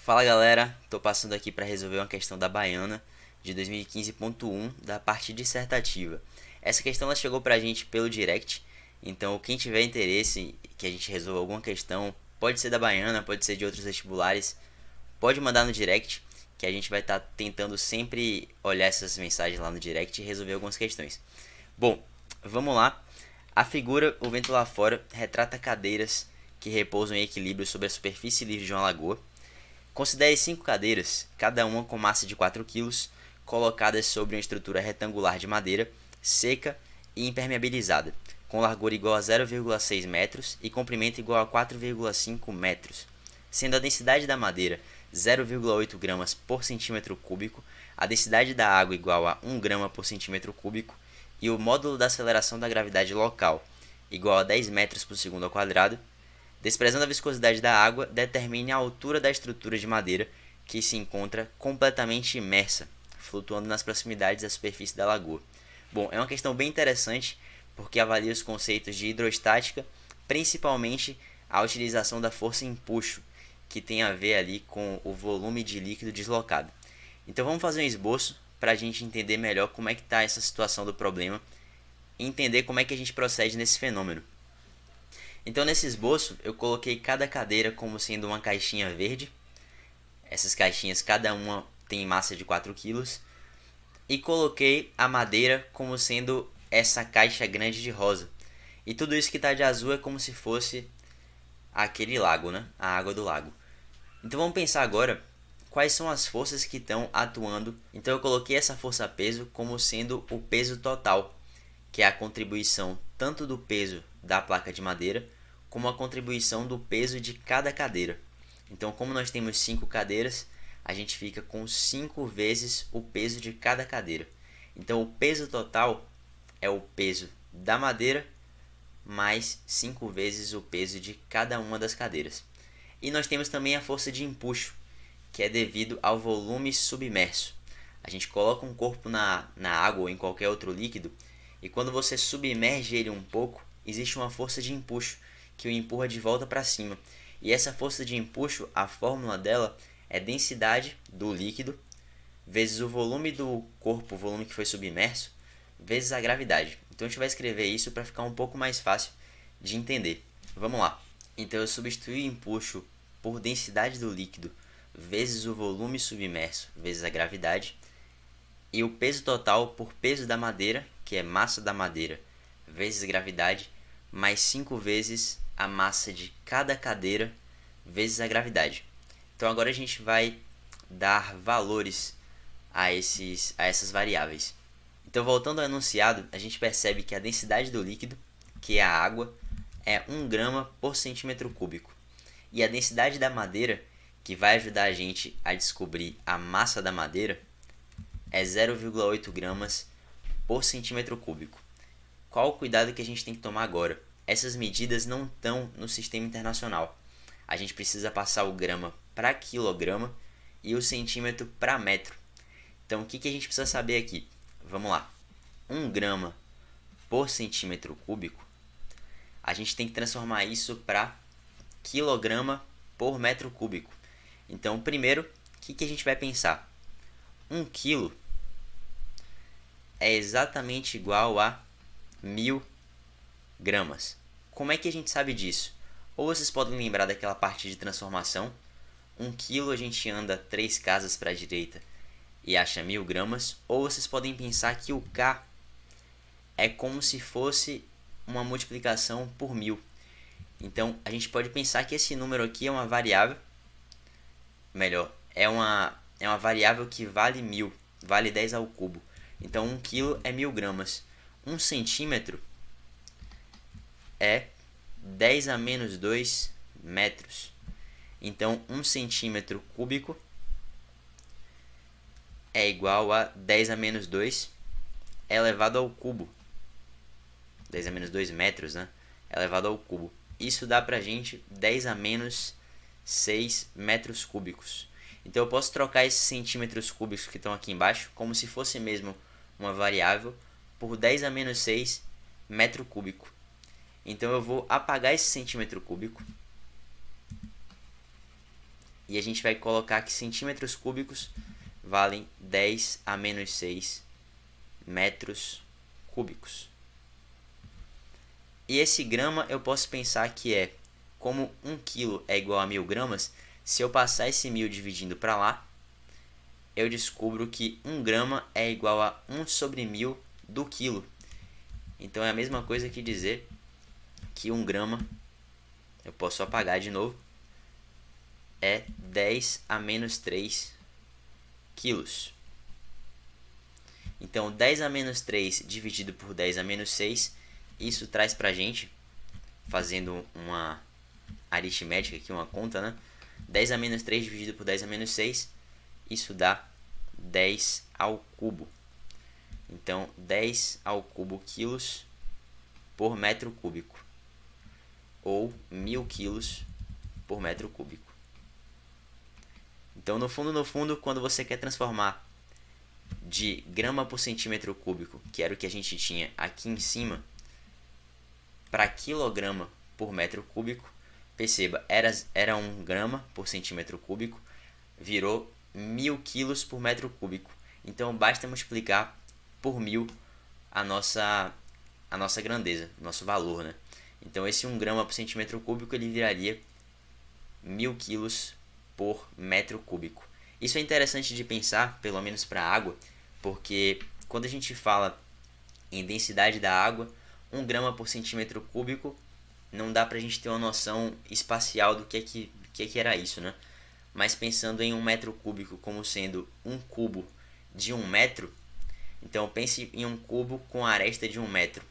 Fala galera, tô passando aqui para resolver uma questão da Baiana de 2015.1 da parte dissertativa. Essa questão ela chegou pra gente pelo direct, então quem tiver interesse que a gente resolva alguma questão, pode ser da Baiana, pode ser de outros vestibulares, pode mandar no direct, que a gente vai estar tentando sempre olhar essas mensagens lá no direct e resolver algumas questões. Bom, vamos lá. A figura O Vento Lá Fora retrata cadeiras que repousam em equilíbrio sobre a superfície livre de uma lagoa. Considere 5 cadeiras, cada uma com massa de 4 kg, colocadas sobre uma estrutura retangular de madeira, seca e impermeabilizada, com largura igual a 0,6 metros e comprimento igual a 4,5 metros, sendo a densidade da madeira 0,8 gramas por centímetro cúbico, a densidade da água igual a 1 grama por centímetro cúbico e o módulo da aceleração da gravidade local igual a 10 metros por segundo ao quadrado. Desprezando a viscosidade da água, determine a altura da estrutura de madeira que se encontra completamente imersa, flutuando nas proximidades da superfície da lagoa. Bom, é uma questão bem interessante porque avalia os conceitos de hidrostática, principalmente a utilização da força empuxo, que tem a ver ali com o volume de líquido deslocado. Então vamos fazer um esboço para a gente entender melhor como é que está essa situação do problema e entender como é que a gente procede nesse fenômeno. Então nesse esboço eu coloquei cada cadeira como sendo uma caixinha verde. Essas caixinhas cada uma tem massa de 4 kg. E coloquei a madeira como sendo essa caixa grande de rosa. E tudo isso que está de azul é como se fosse aquele lago, né? A água do lago. Então vamos pensar agora quais são as forças que estão atuando. Então eu coloquei essa força-peso como sendo o peso total, que é a contribuição tanto do peso da placa de madeira, como a contribuição do peso de cada cadeira. Então, como nós temos 5 cadeiras, a gente fica com 5 vezes o peso de cada cadeira. Então, o peso total é o peso da madeira mais 5 vezes o peso de cada uma das cadeiras. E nós temos também a força de empuxo, que é devido ao volume submerso. A gente coloca um corpo na água ou em qualquer outro líquido, e quando você submerge ele um pouco, existe uma força de empuxo que o empurra de volta para cima. E essa força de empuxo, a fórmula dela é densidade do líquido vezes o volume do corpo, o volume que foi submerso, vezes a gravidade. Então a gente vai escrever isso para ficar um pouco mais fácil de entender. Vamos lá. Então eu substituí o empuxo por densidade do líquido vezes o volume submerso vezes a gravidade, e o peso total por peso da madeira, que é massa da madeira vezes gravidade, mais 5 vezes a massa de cada cadeira vezes a gravidade. Então agora a gente vai dar valores a essas variáveis. Então voltando ao enunciado, a gente percebe que a densidade do líquido, que é a água, é 1 grama por centímetro cúbico. E a densidade da madeira, que vai ajudar a gente a descobrir a massa da madeira, é 0,8 gramas por centímetro cúbico. Qual o cuidado que a gente tem que tomar agora? Essas medidas não estão no sistema internacional. A gente precisa passar o grama para quilograma e o centímetro para metro. Então o que a gente precisa saber aqui? Vamos lá. 1 grama por centímetro cúbico, a gente tem que transformar isso para quilograma por metro cúbico. Então primeiro, o que a gente vai pensar? 1 quilo é exatamente igual a 1000 gramas. Como é que a gente sabe disso? Ou vocês podem lembrar daquela parte de transformação. 1 quilo a gente anda 3 casas para a direita e acha 1000 gramas. Ou vocês podem pensar que o K é como se fosse uma multiplicação por 1000. Então a gente pode pensar que esse número aqui é uma variável. Melhor, é uma variável que vale 1000, vale 10 ao cubo. Então 1 quilo é 1000 gramas. 1 centímetro é 10 a menos 2 metros. Então 1 centímetro cúbico é igual a 10 a menos 2 elevado ao cubo. 10 a menos 2 metros, né? Elevado ao cubo. Isso dá pra gente 10 a menos 6 metros cúbicos. Então eu posso trocar esses centímetros cúbicos que estão aqui embaixo, como se fosse mesmo uma variável, por 10 a menos 6 metro cúbico. Então eu vou apagar esse centímetro cúbico e a gente vai colocar que centímetros cúbicos valem 10 a menos 6 metros cúbicos. E esse grama eu posso pensar que é, como 1 kg é igual a 1000 gramas, se eu passar esse 1000 dividindo para lá, eu descubro que 1 grama é igual a 1 sobre 1000 do quilo. Então é a mesma coisa que dizer que 1 grama, eu posso apagar de novo, é 10 a menos 3 quilos. Então 10 a menos 3 dividido por 10 a menos 6, isso traz pra gente, fazendo uma aritmética aqui, uma conta, né? 10 a menos 3 dividido por 10 a menos 6, isso dá 10 ao cubo. Então 10 ao cubo quilos por metro cúbico, ou 1000 quilos por metro cúbico. Então no fundo, quando você quer transformar de grama por centímetro cúbico, que era o que a gente tinha aqui em cima, para quilograma por metro cúbico, perceba, era 1 grama por centímetro cúbico, virou 1000 quilos por metro cúbico. Então basta multiplicar por 1000 a nossa grandeza, nosso valor, né? Então esse 1 grama por centímetro cúbico ele viraria 1000 quilos por metro cúbico. Isso é interessante de pensar, pelo menos para a água, porque quando a gente fala em densidade da água, 1 grama por centímetro cúbico, não dá para a gente ter uma noção espacial do que era isso, né? Mas pensando em 1 metro cúbico como sendo 1 cubo de 1 metro, então pense em 1 cubo com a aresta de 1 metro.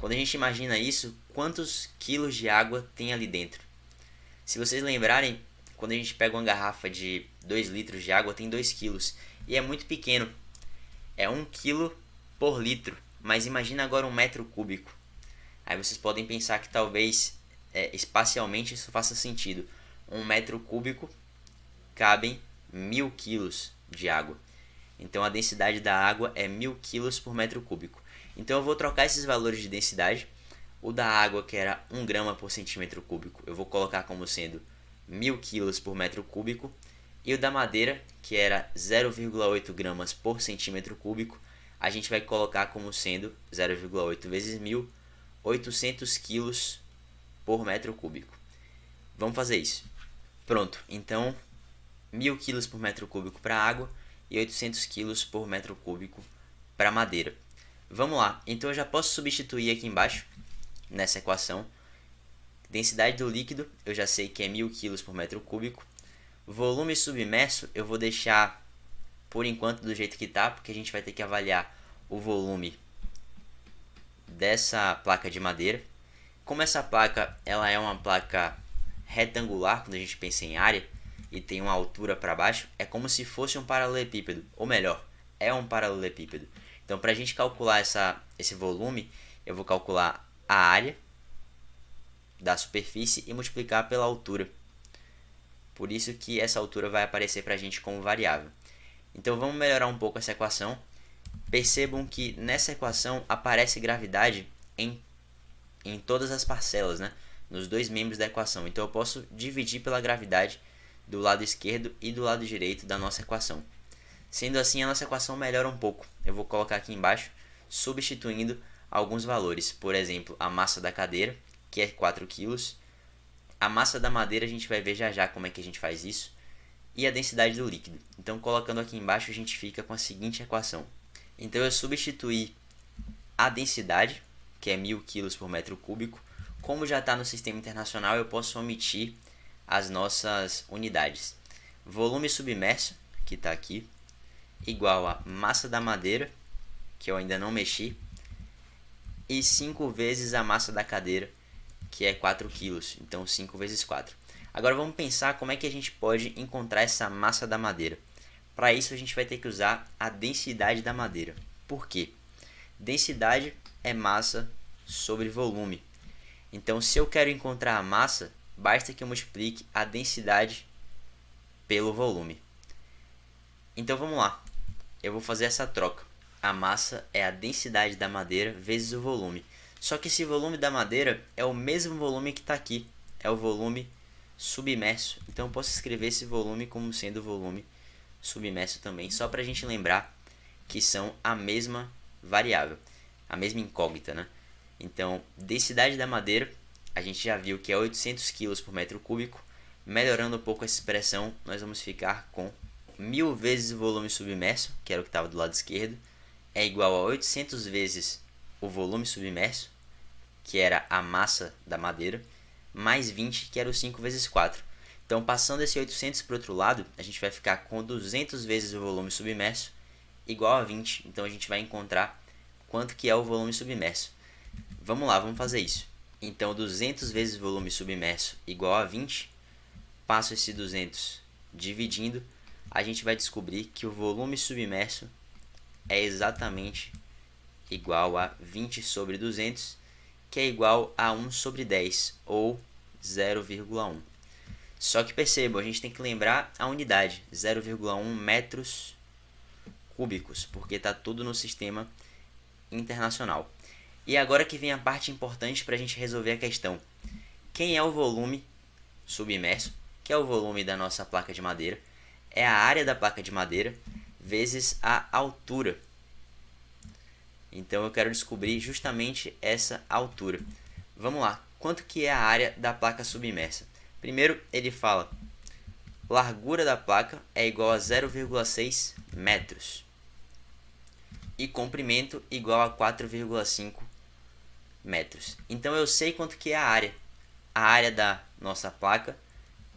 Quando a gente imagina isso, quantos quilos de água tem ali dentro? Se vocês lembrarem, quando a gente pega uma garrafa de 2 litros de água, tem 2 quilos. E é muito pequeno. É 1 quilo por litro. Mas imagina agora 1 metro cúbico. Aí vocês podem pensar que talvez espacialmente isso faça sentido. 1 metro cúbico cabem 1000 quilos de água. Então a densidade da água é 1000 quilos por metro cúbico. Então eu vou trocar esses valores de densidade. O da água, que era 1 grama por centímetro cúbico, eu vou colocar como sendo 1000 quilos por metro cúbico. E o da madeira, que era 0,8 gramas por centímetro cúbico, a gente vai colocar como sendo 0,8 vezes 1000, 800 quilos por metro cúbico. Vamos fazer isso. Pronto, então 1000 quilos por metro cúbico para água e 800 quilos por metro cúbico para madeira. Vamos lá, então eu já posso substituir aqui embaixo, nessa equação. Densidade do líquido, eu já sei que é 1000 kg por metro cúbico. Volume submerso, eu vou deixar por enquanto do jeito que está, porque a gente vai ter que avaliar o volume dessa placa de madeira. Como essa placa ela é uma placa retangular, quando a gente pensa em área, e tem uma altura para baixo, é como se fosse um paralelepípedo, ou melhor, é um paralelepípedo. Então, para a gente calcular esse volume, eu vou calcular a área da superfície e multiplicar pela altura. Por isso que essa altura vai aparecer para a gente como variável. Então, vamos melhorar um pouco essa equação. Percebam que nessa equação aparece gravidade em todas as parcelas, né? Nos dois membros da equação. Então, eu posso dividir pela gravidade do lado esquerdo e do lado direito da nossa equação. Sendo assim, a nossa equação melhora um pouco. Eu vou colocar aqui embaixo, substituindo alguns valores. Por exemplo, a massa da cadeira, que é 4 kg. A massa da madeira a gente vai ver já já como é que a gente faz isso. E a densidade do líquido. Então, colocando aqui embaixo, a gente fica com a seguinte equação. Então, eu substituí a densidade, que é 1000 kg por metro cúbico. Como já está no sistema internacional, eu posso omitir as nossas unidades. Volume submerso, que está aqui, igual a massa da madeira, que eu ainda não mexi, e 5 vezes a massa da cadeira, que é 4 kg, então 5 vezes 4. Agora vamos pensar como é que a gente pode encontrar essa massa da madeira. Para isso a gente vai ter que usar a densidade da madeira. Por quê? Densidade é massa sobre volume. Então se eu quero encontrar a massa, basta que eu multiplique a densidade pelo volume. Então vamos lá. Eu vou fazer essa troca. A massa é a densidade da madeira vezes o volume. Só que esse volume da madeira é o mesmo volume que está aqui. É o volume submerso. Então eu posso escrever esse volume como sendo volume submerso também, só para a gente lembrar que são a mesma variável, a mesma incógnita, né? Então, densidade da madeira, a gente já viu que é 800 kg por metro cúbico. Melhorando um pouco essa expressão, nós vamos ficar com 1000 vezes o volume submerso, que era o que estava do lado esquerdo, é igual a 800 vezes o volume submerso, que era a massa da madeira, mais 20, que era o 5 vezes 4. Então, passando esse 800 para o outro lado, a gente vai ficar com 200 vezes o volume submerso, igual a 20. Então, a gente vai encontrar quanto que é o volume submerso. Vamos lá, vamos fazer isso. Então, 200 vezes o volume submerso igual a 20. Passo esse 200 dividindo, a gente vai descobrir que o volume submerso é exatamente igual a 20 sobre 200, que é igual a 1 sobre 10, ou 0,1. Só que percebam, a gente tem que lembrar a unidade, 0,1 metros cúbicos, porque está tudo no sistema internacional. E agora que vem a parte importante para a gente resolver a questão. Quem é o volume submerso, que é o volume da nossa placa de madeira? É a área da placa de madeira vezes a altura. Então eu quero descobrir justamente essa altura. Vamos lá, quanto que é a área da placa submersa? Primeiro ele fala, largura da placa é igual a 0,6 metros. E comprimento igual a 4,5 metros. Então eu sei quanto que é a área. A área da nossa placa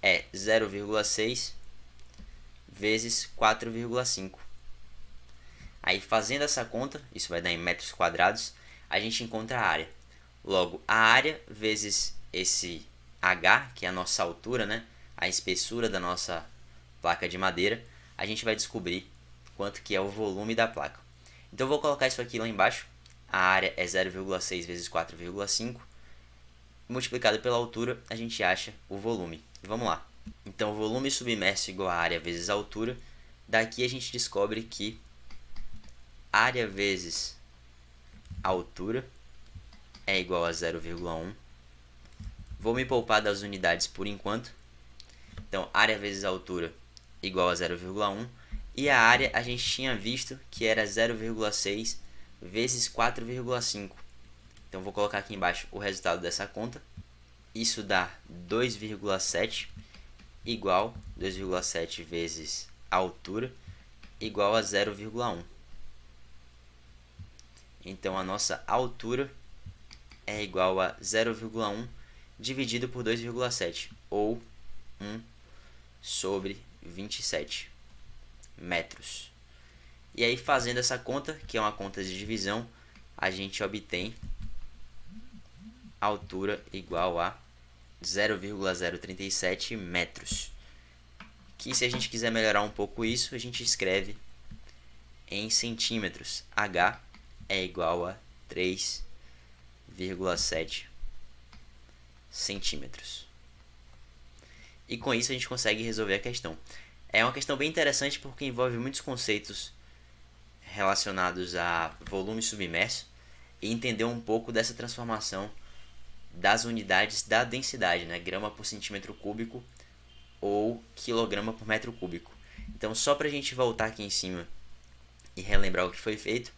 é 0,6 vezes 4,5. Aí fazendo essa conta, isso vai dar em metros quadrados, a gente encontra a área. Logo, a área vezes esse H, que é a nossa altura, né? A espessura da nossa placa de madeira, a gente vai descobrir quanto que é o volume da placa. Então eu vou colocar isso aqui lá embaixo. A área é 0,6 vezes 4,5. Multiplicado pela altura, a gente acha o volume. Vamos lá. Então, volume submerso igual a área vezes a altura. Daqui a gente descobre que área vezes a altura é igual a 0,1. Vou me poupar das unidades por enquanto. Então, área vezes a altura igual a 0,1. E a área a gente tinha visto que era 0,6 vezes 4,5. Então, vou colocar aqui embaixo o resultado dessa conta. Isso dá 2,7 igual 2,7 vezes a altura igual a 0,1. Então, a nossa altura é igual a 0,1 dividido por 2,7, ou 1 sobre 27 metros. E aí, fazendo essa conta, que é uma conta de divisão, a gente obtém a altura igual a 0,037 metros. Que se a gente quiser melhorar um pouco isso, a gente escreve em centímetros. H é igual a 3,7 centímetros. E com isso a gente consegue resolver a questão. É uma questão bem interessante porque envolve muitos conceitos relacionados a volume submerso e entender um pouco dessa transformação das unidades da densidade, né? Grama por centímetro cúbico ou quilograma por metro cúbico. Então, só para a gente voltar aqui em cima e relembrar o que foi feito,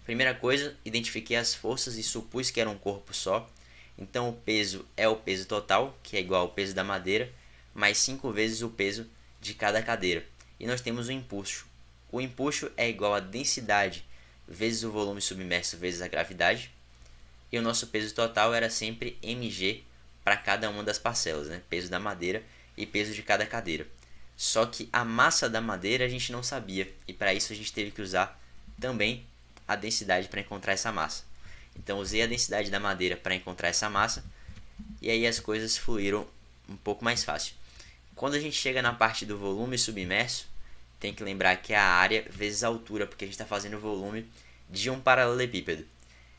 primeira coisa, identifiquei as forças e supus que era um corpo só. Então, o peso é o peso total, que é igual ao peso da madeira, mais 5 vezes o peso de cada cadeira. E nós temos o empuxo. O empuxo é igual a densidade vezes o volume submerso vezes a gravidade. E o nosso peso total era sempre mg para cada uma das parcelas, né? Peso da madeira e peso de cada cadeira. Só que a massa da madeira a gente não sabia, e para isso a gente teve que usar também a densidade para encontrar essa massa. Então usei a densidade da madeira para encontrar essa massa, e aí as coisas fluíram um pouco mais fácil. Quando a gente chega na parte do volume submerso, tem que lembrar que é a área vezes a altura, porque a gente está fazendo o volume de um paralelepípedo.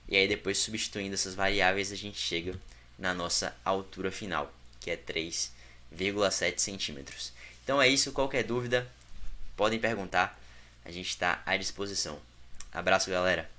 E aí depois, substituindo essas variáveis, a gente chega na nossa altura final, que é 3,7 centímetros. Então é isso, qualquer dúvida, podem perguntar, a gente está à disposição. Abraço, galera!